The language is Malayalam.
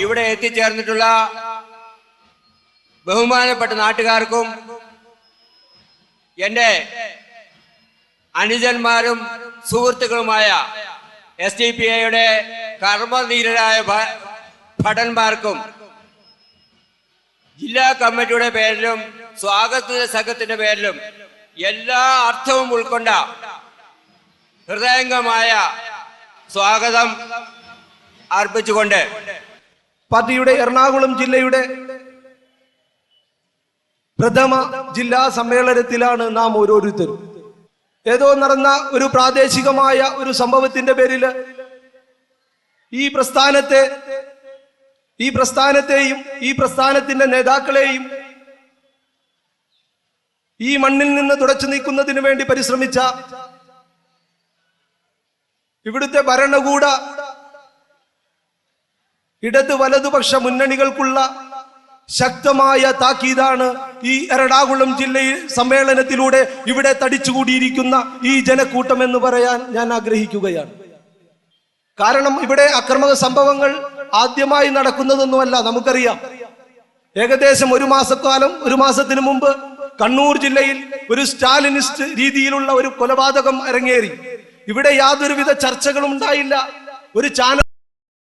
ഇവിടെ എത്തിച്ചേർന്നിട്ടുള്ള ബഹുമാനപ്പെട്ട നാട്ടുകാർക്കും എൻ്റെ അനുജന്മാരും സുഹൃത്തുക്കളുമായ SDPIയുടെ കർമ്മധീരരായ ഭടന്മാർക്കും ജില്ലാ കമ്മിറ്റിയുടെ പേരിലും സ്വാഗത സംഘത്തിന്റെ പേരിലും എല്ലാ അർത്ഥവും ഉൾക്കൊണ്ട ഹൃദയംഗമായ സ്വാഗതം അർപ്പിച്ചുകൊണ്ട് പാർട്ടിയുടെ എറണാകുളം ജില്ലയുടെ പ്രഥമ ജില്ലാ സമ്മേളനത്തിലാണ് നാം ഓരോരുത്തരും. ഏതോ നടന്ന ഒരു പ്രാദേശികമായ ഒരു സംഭവത്തിന്റെ പേരിൽ ഈ പ്രസ്ഥാനത്തെയും ഈ പ്രസ്ഥാനത്തിന്റെ നേതാക്കളെയും ഈ മണ്ണിൽ നിന്ന് തുടച്ചു നീക്കുന്നതിന് വേണ്ടി പരിശ്രമിച്ച ഇവിടുത്തെ ഭരണകൂട ഇടത് വലതുപക്ഷ മുന്നണികൾക്കുള്ള ശക്തമായ താക്കീതാണ് ഈ എറണാകുളം ജില്ലയിൽ സമ്മേളനത്തിലൂടെ ഇവിടെ തടിച്ചുകൂടിയിരിക്കുന്ന ഈ ജനക്കൂട്ടം എന്ന് പറയാൻ ഞാൻ ആഗ്രഹിക്കുകയാണ്. കാരണം ഇവിടെ അക്രമ സംഭവങ്ങൾ ആദ്യമായി നടക്കുന്നതൊന്നുമല്ല. നമുക്കറിയാം, ഏകദേശം ഒരു മാസത്തിന് മുമ്പ് കണ്ണൂർ ജില്ലയിൽ ഒരു സ്റ്റാലിനിസ്റ്റ് രീതിയിലുള്ള ഒരു കൊലപാതകം അരങ്ങേറി. ഇവിടെ യാതൊരുവിധ ചർച്ചകളും ഉണ്ടായില്ല. ഒരു ചാനൽ